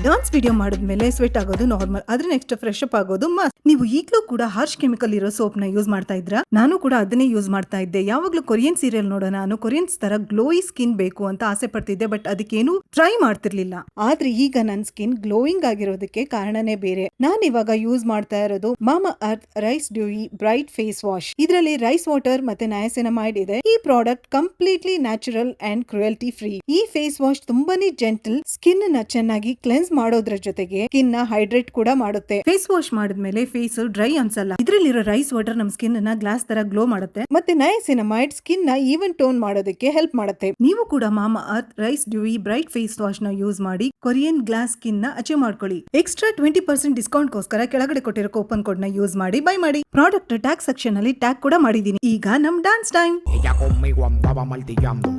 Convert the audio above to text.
Dance video ಮಾಡಿದ್ಮೇಲೆ sweat ಆಗೋದು normal, ಆದ್ರೆ ನೆಕ್ಸ್ಟ್ ಫ್ರೆಶ್ ಅಪ್ ಆಗೋದು ಮಸ್ಟ್. ನೀವು ಈಗಲೂ ಕೂಡ ಹಾರ್ಶ್ ಕೆಮಿಕಲ್ ಇರೋ ಸೋಪ್ ನ ಯೂಸ್ ಮಾಡ್ತಾ ಇದ್ರಾ? ನಾನು ಕೂಡ ಅದನ್ನೇ ಯೂಸ್ ಮಾಡ್ತಾ ಇದ್ದೆ. ಯಾವಾಗ್ಲೂ ಕೊರಿಯನ್ ಸೀರಿಯಲ್ ನೋಡೋಣ, ನಾನು ಕೊರಿಯನ್ಸ್ ತರ ಗ್ಲೋಯಿ ಸ್ಕಿನ್ ಬೇಕು ಅಂತ ಆಸೆ ಪಡ್ತಿದ್ದೆ, ಬಟ್ ಅದಕ್ಕೇನು ಟ್ರೈ ಮಾಡ್ತಿರ್ಲಿಲ್ಲ. ಆದ್ರೆ ಈಗ ನನ್ನ ಸ್ಕಿನ್ ಗ್ಲೋಯಿಂಗ್ ಆಗಿರೋದಕ್ಕೆ ಕಾರಣನೇ ಬೇರೆ. ನಾನು ಇವಾಗ ಯೂಸ್ ಮಾಡ್ತಾ ಇರೋದು Mamaearth rice dewy bright face wash. ಇದರಲ್ಲಿ ರೈಸ್ ವಾಟರ್ ಮತ್ತೆ ನಯಾಸಿನಮೈಡ್ ಇದೆ. ಈ product completely natural and cruelty free. ಈ ಫೇಸ್ ವಾಶ್ ತುಂಬಾನೇ ಜೆಂಟಲ್, ಸ್ಕಿನ್ ನ ಚೆನ್ನಾಗಿ ಕ್ಲೆನ್ಸ್ ಮಾಡೋದ್ರ ಜೊತೆಗೆ ಸ್ಕಿನ್ ನ ಹೈಡ್ರೇಟ್ ಕೂಡ ಮಾಡುತ್ತೆ. ಫೇಸ್ ವಾಶ್ ಮಾಡಿದ್ಮೇಲೆ ಫೇಸ್ ಡ್ರೈ ಅನ್ಸಲ್ಲ. ಇದ್ರಲ್ಲಿರೋ ರೈಸ್ ವಾಟರ್ ನಮ್ ಸ್ಕಿನ್ ನ ಗ್ಲಾಸ್ ತರ ಗ್ಲೋ ಮಾಡುತ್ತೆ, ಮತ್ತೆ ನಯಾಸಿನಮೈಡ್ ಸ್ಕಿನ್ ನ ಈವನ್ ಟೋನ್ ಮಾಡೋದಕ್ಕೆ ಹೆಲ್ಪ್ ಮಾಡುತ್ತೆ. ನೀವು ಕೂಡ Mamaearth rice dewy bright face wash ನ ಯೂಸ್ ಮಾಡಿ ಕೊರಿಯನ್ ಗ್ಲಾಸ್ ಸ್ಕಿನ್ ನ ಅಚೀವ್ ಮಾಡ್ಕೊಳ್ಳಿ. ಎಕ್ಸ್ಟ್ರಾ 20% ಡಿಸ್ಕೌಂಟ್ ಗೋಸ್ಕರ ಕೆಳಗಡೆ ಕೊಟ್ಟಿರೋ ಕೂಪನ್ ಕೋಡ್ ನ ಯೂಸ್ ಮಾಡಿ ಬೈ ಮಾಡಿ. ಪ್ರಾಡಕ್ಟ್ ಟ್ಯಾಗ್ ಸೆಕ್ಷನ್ ಅಲ್ಲಿ ಟ್ಯಾಗ್ ಕೂಡ ಮಾಡಿದೀನಿ. ಈಗ ನಮ್ dance time. Ella conmigo andaba martillando.